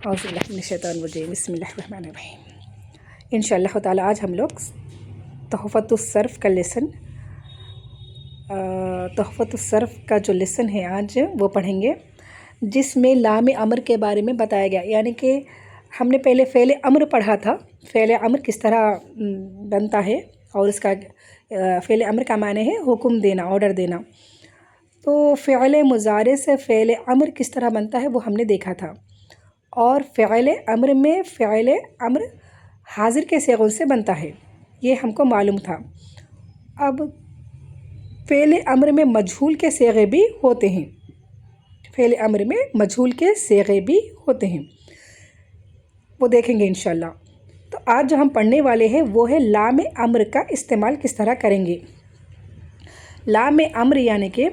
اعوذ باللہ من الشیطان الرجیم بسم اللہ الرحمن الرحیم۔ انشاءاللہ تعالی آج ہم لوگ تحفۃ الصرف کا لیسن تحفۃ الصرف کا جو لیسن ہے آج وہ پڑھیں گے، جس میں لام امر کے بارے میں بتایا گیا۔ یعنی کہ ہم نے پہلے فعل امر پڑھا تھا، فعل امر کس طرح بنتا ہے اور اس کا فعل امر کا معنی ہے حکم دینا، آرڈر دینا۔ تو فعل مضارع سے فعل امر کس طرح بنتا ہے وہ ہم نے دیکھا تھا، اور فعل امر میں فعل امر حاضر کے صیغوں سے بنتا ہے، یہ ہم کو معلوم تھا۔ اب فعل امر میں مجہول کے صیغے بھی ہوتے ہیں، فعل امر میں مجہول کے صیغے بھی ہوتے ہیں، وہ دیکھیں گے انشاءاللہ۔ تو آج جو ہم پڑھنے والے ہیں وہ ہے لام امر کا استعمال کس طرح کریں گے۔ لام امر یعنی کہ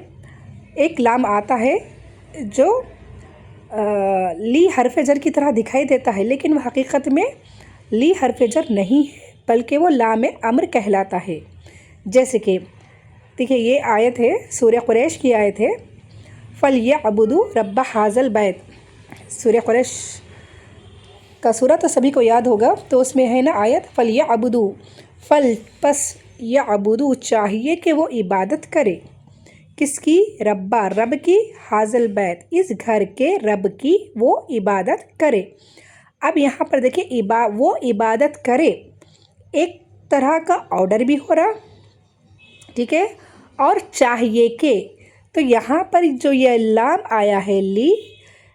ایک لام آتا ہے جو لی حرف جر کی طرح دکھائی دیتا ہے، لیکن وہ حقیقت میں لی حرف جر نہیں ہے بلکہ وہ لام امر کہلاتا ہے۔ جیسے کہ دیکھیے یہ آیت ہے، سورہ قریش کی آیت ہے، فَلْيَعْبُدُوا رَبَّ هَٰذَا الْبَيْتِ۔ سورہ قریش کا سورہ تو سبھی کو یاد ہوگا، تو اس میں ہے نا آیت فَلْيَعْبُدُوا، پس یعبدو چاہیے کہ وہ عبادت کرے، کس کی؟ ربا، رب کی، حاضل البیت، اس گھر کے رب کی وہ عبادت کرے۔ اب یہاں پر دیکھیں وہ عبادت کرے ایک طرح کا آرڈر بھی ہو رہا، ٹھیک ہے، اور چاہیے کہ، تو یہاں پر جو یہ لام آیا ہے لی،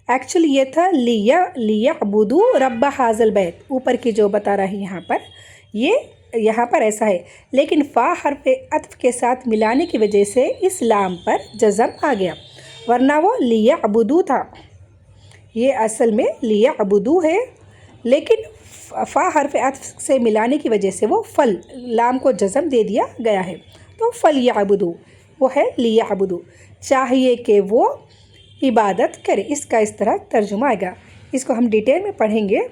ایکچولی یہ تھا لیعبدوا رب ھذا البیت، اوپر کی جو بتا رہا ہے یہاں پر، یہ یہاں پر ایسا ہے، لیکن فا حرف عطف کے ساتھ ملانے کی وجہ سے اس لام پر جزم آ گیا، ورنہ وہ لیعبدوا تھا، یہ اصل میں لیعبدوا ہے، لیکن فا حرف عطف سے ملانے کی وجہ سے وہ فل لام کو جزم دے دیا گیا ہے، تو فلیعبدوا وہ ہے لیعبدوا، چاہیے کہ وہ عبادت کرے، اس کا اس طرح ترجمہ آئے گا، اس کو ہم ڈیٹیل میں پڑھیں گے۔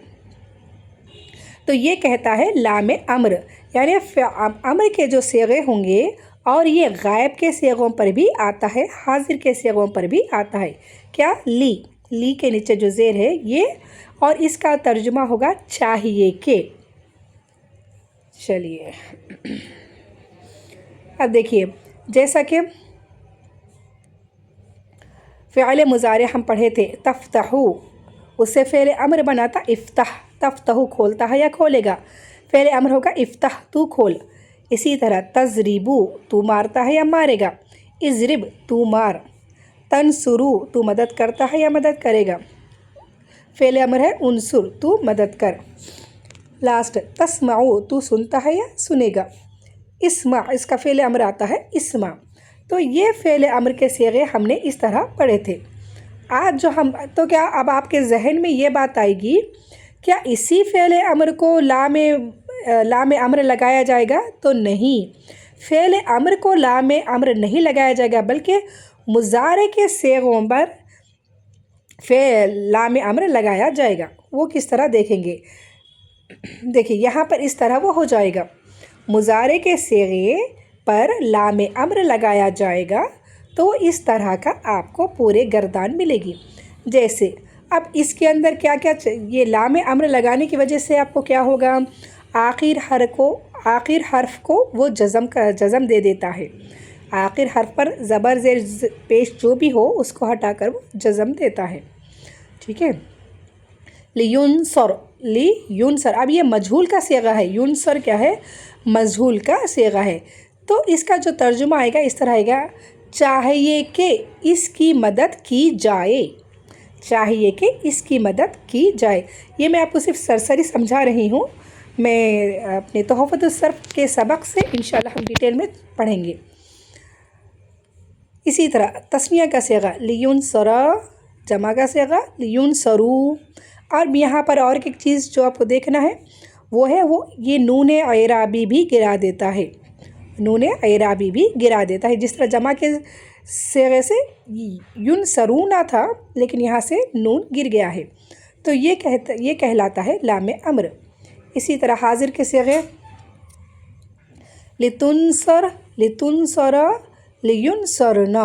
تو یہ کہتا ہے لام امر، یعنی امر کے جو صیغے ہوں گے، اور یہ غائب کے صیغوں پر بھی آتا ہے، حاضر کے صیغوں پر بھی آتا ہے، کیا؟ لی کے نیچے جو زیر ہے یہ، اور اس کا ترجمہ ہوگا چاہیے کہ۔ چلیے اب دیکھیے، جیسا کہ فعل مضارع ہم پڑھے تھے تفتحو، اس سے فعل امر بنا تھا افتح، تفتحو کھولتا ہے یا کھولے گا، فعل امر ہوگا افتح تو کھول۔ اسی طرح تضربو تو مارتا ہے یا مارے گا، اضرب تو مار، تنصرو تو مدد کرتا ہے یا مدد کرے گا، فعل امر ہے انصر تو مدد کر۔ لاسٹ تسمعو تو سنتا ہے یا سنے گا، اسمع اس کا فعل امر آتا ہے اسمع۔ تو یہ فعل امر کے صیغے ہم نے اس طرح پڑھے تھے۔ آج جو ہم تو کیا اب آپ کے ذہن میں یہ بات آئے گی، کیا اسی فعل امر کو لام امر لگایا جائے گا؟ تو نہیں، فعل امر کو لام امر نہیں لگایا جائے گا، بلکہ مضارع کے صیغوں پر لام امر لگایا جائے گا۔ وہ کس طرح دیکھیں گے، دیکھیں یہاں پر اس طرح وہ ہو جائے گا، مضارع کے صیغے پر لام امر لگایا جائے گا، تو اس طرح کا آپ کو پورے گردان ملے گی۔ جیسے اب اس کے اندر کیا کیا یہ لام امر لگانے کی وجہ سے آپ کو کیا ہوگا، آخر حرف کو وہ جزم دے دیتا ہے، آخر حرف پر زبر زیر پیش جو بھی ہو اس کو ہٹا کر وہ جزم دیتا ہے، ٹھیک ہے۔ لینصر، اب یہ مجہول کا صیغہ ہے، ینصر کیا ہے؟ مجہول کا صیغہ ہے، تو اس کا جو ترجمہ آئے گا اس طرح آئے گا، چاہیے کہ اس کی مدد کی جائے، چاہیے کہ اس کی مدد کی جائے۔ یہ میں آپ کو صرف سرسری سمجھا رہی ہوں، میں اپنے تحفۃ الصرف کے سبق سے انشاءاللہ ہم ڈیٹیل میں پڑھیں گے۔ اسی طرح تسنیہ کا صیغہ لینصر، جمع کا صیغہ لینصروا، اور یہاں پر اور ایک چیز جو آپ کو دیکھنا ہے وہ ہے یہ نون اعرابی بھی گرا دیتا ہے، نون اعرابی بھی گرا دیتا ہے، جس طرح جمع کے صیغے سے ینصرون تھا لیکن یہاں سے نون گر گیا ہے، تو یہ کہلاتا ہے لام امر۔ اسی طرح حاضر کے صیغے لتنصر، لینصرنا،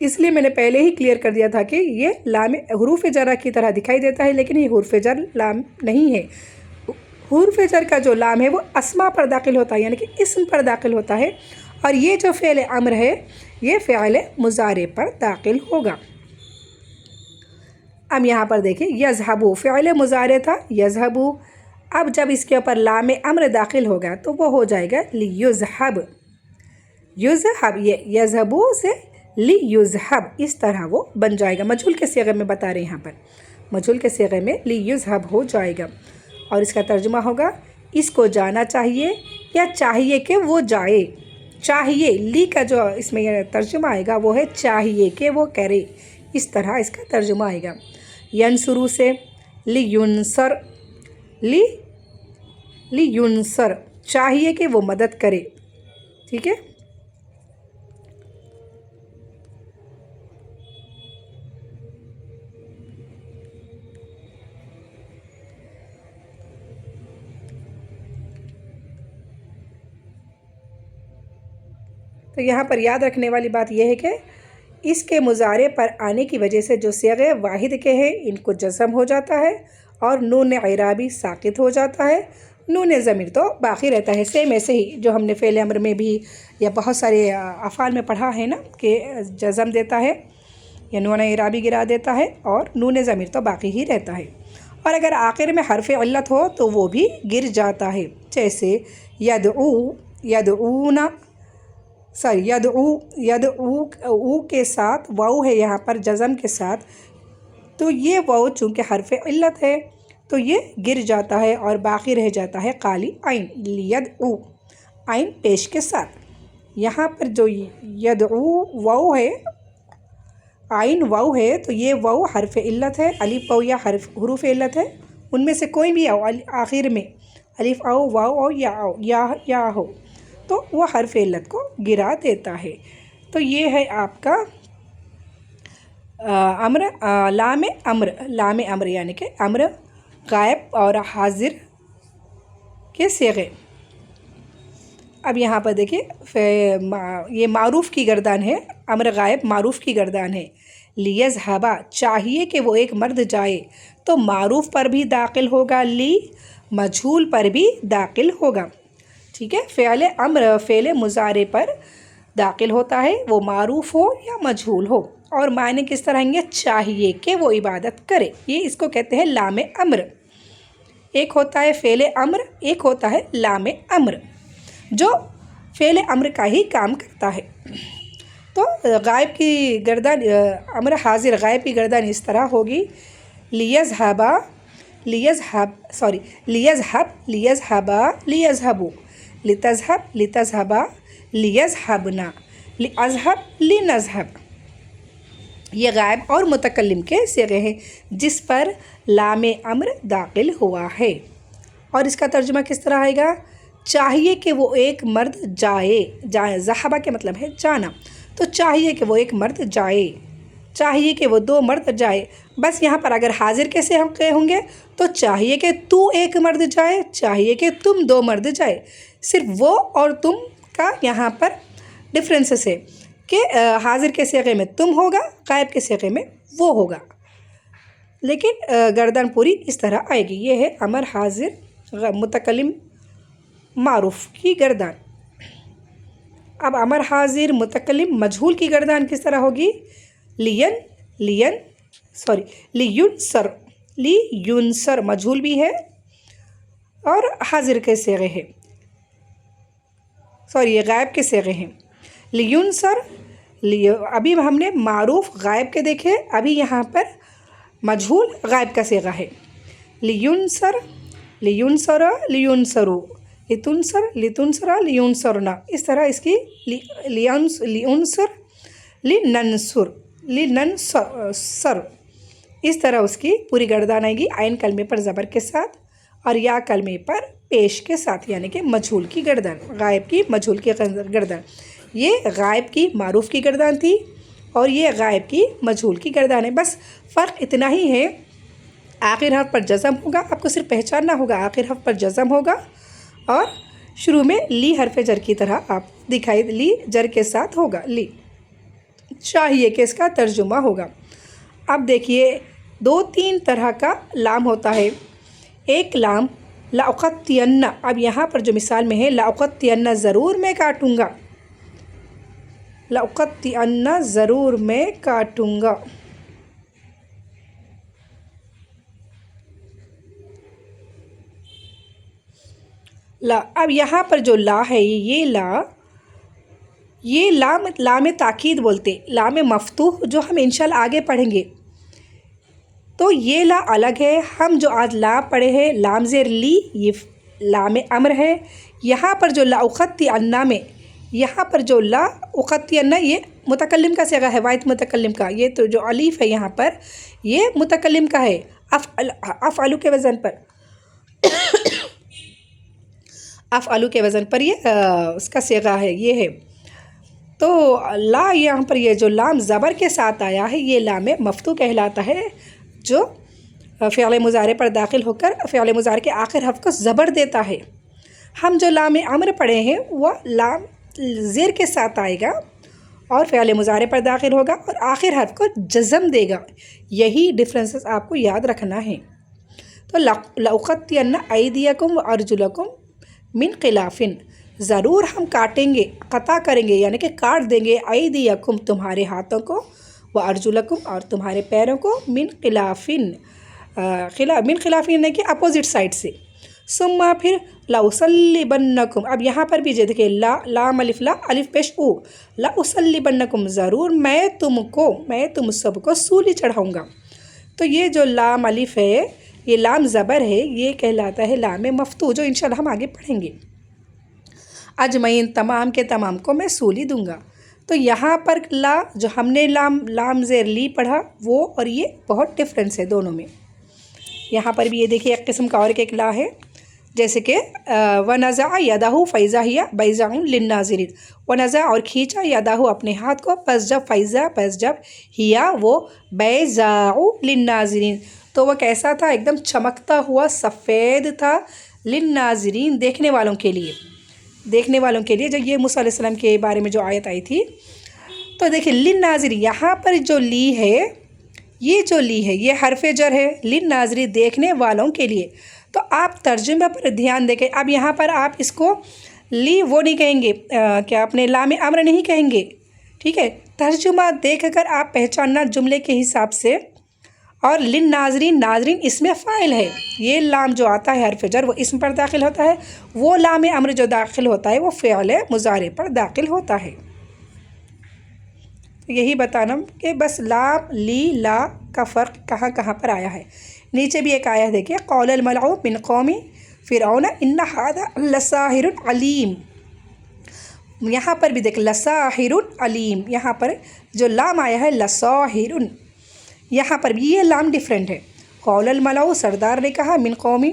اس لیے میں نے پہلے ہی کلیئر کر دیا تھا کہ یہ لام حروف جرہ کی طرح دکھائی دیتا ہے، لیکن یہ حروف جر لام نہیں ہے۔ حروف جر کا جو لام ہے وہ اسما پر داخل ہوتا ہے، یعنی کہ اسم پر داخل ہوتا ہے، اور یہ جو فعل امر ہے یہ فعل مضارع پر داخل ہوگا۔ اب یہاں پر دیکھیں یذہبو فعل مضارع تھا یذہبو، اب جب اس کے اوپر لام امر داخل ہوگا تو وہ ہو جائے گا لیذہب، یذہب، یہ یذہبو سے لیذہب اس طرح وہ بن جائے گا۔ مجہول کے صیغے میں بتا رہے ہیں، یہاں پر مجہول کے صیغے میں لیذہب ہو جائے گا، اور اس کا ترجمہ ہوگا اس کو جانا چاہیے یا چاہیے کہ وہ جائے۔ چاہیے لی کا جو اس میں یہ ترجمہ آئے گا وہ ہے چاہیے کہ وہ کرے، اس طرح اس کا ترجمہ آئے گا۔ ینصرو سے لینصر، لینصر چاہیے کہ وہ مدد کرے، ٹھیک ہے۔ تو یہاں پر یاد رکھنے والی بات یہ ہے کہ اس کے مضارع پر آنے کی وجہ سے جو صیغے واحد کے ہیں ان کو جزم ہو جاتا ہے، اور نون اعرابی ساقط ہو جاتا ہے، نون ضمیر تو باقی رہتا ہے۔ سیم ایسے ہی جو ہم نے فعل امر میں بھی یا بہت سارے افعال میں پڑھا ہے نا کہ جزم دیتا ہے یا نون اعرابی گرا دیتا ہے، اور نون ضمیر تو باقی ہی رہتا ہے، اور اگر آخر میں حرف علت ہو تو وہ بھی گر جاتا ہے، جیسے یدعو، یدعونا، یدعو کے ساتھ واو ہے یہاں پر جزم کے ساتھ، تو یہ واو چونکہ حرف علت ہے تو یہ گر جاتا ہے اور باقی رہ جاتا ہے خالی عین، لیدعو عین پیش کے ساتھ۔ یہاں پر جو یدعو واو ہے، عین واو ہے، تو یہ واو حرف علت ہے، الف واو یا حروف علت ہے، ان میں سے کوئی بھی آؤ آخر میں الف آؤ واو او یا ہو تو وہ حرف علت کو گرا دیتا ہے۔ تو یہ ہے آپ کا امر، لام امر، لام امر یعنی کہ امر غائب اور حاضر کے صیغے۔ اب یہاں پر دیکھیں یہ معروف کی گردان ہے، امر غائب معروف کی گردان ہے۔ لیذہبا چاہیے کہ وہ ایک مرد جائے، تو معروف پر بھی داخل ہوگا لی، مجہول پر بھی داخل ہوگا، ٹھیک ہے۔ فعل امر فعل مضارع پر داخل ہوتا ہے، وہ معروف ہو یا مجہول ہو، اور معنی کس طرح ہیں گے؟ چاہیے کہ وہ عبادت کرے، یہ اس کو کہتے ہیں لام امر۔ ایک ہوتا ہے فعل امر، ایک ہوتا ہے لام امر جو فعل امر کا ہی کام کرتا ہے۔ تو غائب کی گردان، امر حاضر غائب کی گردان اس طرح ہوگی لیذہبا، لیذہبا، لیذہبو، لتذہب، لتذہبا، لیذہبنا، لأذہب، لنذہب۔ یہ غائب اور متکلم کے صیغے ہیں جس پر لام امر داخل ہوا ہے، اور اس کا ترجمہ کس طرح آئے گا؟ چاہیے کہ وہ ایک مرد جائے، ذہبہ کے مطلب ہے جانا، تو چاہیے کہ وہ ایک مرد جائے، چاہیے کہ وہ دو مرد جائے۔ بس یہاں پر اگر حاضر کیسے ہوں گے تو چاہیے کہ تو ایک مرد جائے، چاہیے کہ تم دو مرد جائے، صرف وہ اور تم کا یہاں پر ڈفرینسز ہے کہ حاضر کے صیغے میں تم ہوگا، غائب کے صیغے میں وہ ہوگا، لیکن گردان پوری اس طرح آئے گی۔ یہ ہے امر حاضر متکلم معروف کی گردان۔ اب امر حاضر متکلم مجہول کی گردان کس طرح ہوگی؟ لینصر، لینصر مجہول بھی ہے اور حاضر کے صیغے ہے، یہ غائب کے صیغے ہیں۔ لینصر، ابھی ہم نے معروف غائب کے دیکھے، ابھی یہاں پر مجہول غائب کا صیغہ ہے۔ لینصر، لینصر، لینصرو، لتنصر، لتنصرا، لینصرنا، اس طرح اس کی لینصر، لننصر، لننصر، اس طرح اس کی پوری گردان آئے گی، عین کلمے پر زبر کے ساتھ اور یا کلمے پر پیش کے ساتھ، یعنی کہ مجہول کی گردان، غائب کی مجہول کی گردان۔ یہ غائب کی معروف کی گردان تھی اور یہ غائب کی مجہول کی گردان ہے۔ بس فرق اتنا ہی ہے، آخر حرف پر جزم ہوگا، آپ کو صرف پہچاننا ہوگا، آخر حرف پر جزم ہوگا اور شروع میں لی حرف جر کی طرح آپ دکھائی، لی جر کے ساتھ ہوگا لی، چاہیے کہ اس کا ترجمہ ہوگا۔ اب دیکھیے 2-3 طرح کا لام ہوتا ہے۔ ایک لام لأقطین، اب یہاں پر جو مثال میں ہے لأقطین ضرور میں کاٹوں گا، لأقطین ضرور میں کاٹوں گا۔ لا، اب یہاں پر جو لا ہے یہ لام تاکید بولتے، لام مفتوح جو ہم انشاءاللہ آگے پڑھیں گے۔ تو یہ لا الگ ہے، ہم جو آج لا پڑھے ہیں لام زیر لی یہ لام امر ہے۔ یہاں پر جو لأقطین میں یہاں پر جو لأقطین یہ متکلم کا صیغہ ہے، واحد متکلم کا۔ یہ تو جو الف ہے یہاں پر یہ متکلم کا ہے، افعلو کے وزن پر، افعلو کے وزن پر یہ اس کا صیغہ ہے، یہ ہے۔ تو لا یہاں پر یہ جو لام زبر کے ساتھ آیا ہے یہ لام مفتوح کہلاتا ہے، جو فعل مضارع پر داخل ہو کر فعل مضارع کے آخر حرف کو زبر دیتا ہے۔ ہم جو لام امر پڑھے ہیں وہ لام زیر کے ساتھ آئے گا اور فعل مضارع پر داخل ہوگا اور آخر حرف کو جزم دے گا۔ یہی ڈفرینسز آپ کو یاد رکھنا ہے۔ تو لأقطین ایدیکم وارجلکم من خلاف، ضرور ہم کاٹیں گے، قطع کریں گے یعنی کہ کاٹ دیں گے، ایدیکم تمہارے ہاتھوں کو، وارجلکم اور تمہارے پیروں کو، من خلاف، من خلاف یعنی کہ اپوزٹ سائڈ سے، ثم پھر لأصلبنکم، اب یہاں پر بھی دیکھیں لام الف لا الف پیش او، لأصلبنکم ضرور میں تم سب کو سولی چڑھاؤں گا۔ تو یہ جو لام الف ہے یہ لام زبر ہے، یہ کہلاتا ہے لام مفتوح، جو انشاءاللہ ہم آگے پڑھیں گے۔ اجمعین تمام کے تمام کو میں سولی دوں گا۔ تو یہاں پر لا جو ہم نے لام زیر لی پڑھا وہ اور یہ بہت ڈفرینس ہے دونوں میں۔ یہاں پر بھی یہ دیکھیے ایک قسم کا اور ایک لا ہے، جیسے کہ ونزع یدہ فاذا ہی بیضاء للناظرین، ونزع اور کھینچا یدہ اپنے ہاتھ کو، پس جب ہیا وہ بیضاء للناظرین تو وہ کیسا تھا، ایک دم چمکتا ہوا سفید تھا، للناظرین دیکھنے والوں کے لیے، جب یہ موسیٰ علیہ السلام کے بارے میں جو آیت آئی تھی۔ تو دیکھیں للناظرین یہاں پر جو لی ہے یہ حرف جر ہے، للناظرین دیکھنے والوں کے لیے۔ تو آپ ترجمہ پر دھیان دیں کہ اب یہاں پر آپ اس کو لی وہ نہیں کہیں گے، کیا اپنے لام امر نہیں کہیں گے، ٹھیک ہے، ترجمہ دیکھ کر آپ پہچاننا جملے کے حساب سے۔ اور للناظرین، ناظرین اس میں فاعل ہے، یہ لام جو آتا ہے حرف جر وہ اسم پر داخل ہوتا ہے، وہ لام امر جو داخل ہوتا ہے وہ فعل مضارع پر داخل ہوتا ہے۔ یہی بتانا کہ بس لام لی لا کا فرق کہاں کہاں پر آیا ہے۔ نیچے بھی ایک آیا ہے دیکھیے، قول الملأ من قوم فرعون ان ھذا لساحر علیم، یہاں پر بھی دیکھ لساحر علیم، یہاں پر جو لام آیا ہے لساحر، یہاں پر بھی یہ لام ڈیفرنٹ ہے۔ قول الملأ سردار نے کہا، من قوم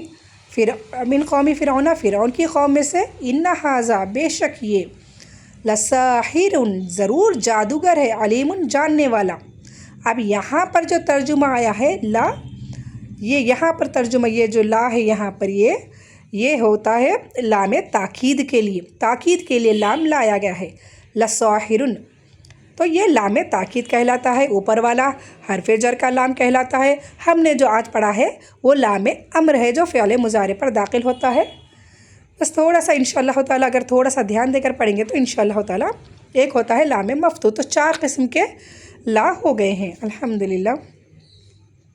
فرعون فرعون کی قوم میں سے، ان ھذا بے شک یہ، لساحر ضرور جادوگر ہے، علیم جاننے والا۔ اب یہاں پر جو ترجمہ آیا ہے لا، یہ یہاں پر ترجمہ یہ جو لا ہے یہاں پر یہ ہوتا ہے لام تاکید کے لیے لام لایا گیا ہے، لساحر، تو یہ لام تاکید کہلاتا ہے، اوپر والا حرف جر کا لام کہلاتا ہے۔ ہم نے جو آج پڑھا ہے وہ لام امر ہے جو فعل مضارع پر داخل ہوتا ہے۔ بس تھوڑا سا انشاءاللہ تعالیٰ اگر تھوڑا سا دھیان دے کر پڑھیں گے تو انشاءاللہ تعالیٰ ایک ہوتا ہے لام مفتوح، تو 4 قسم کے لا ہو گئے ہیں الحمدللہ۔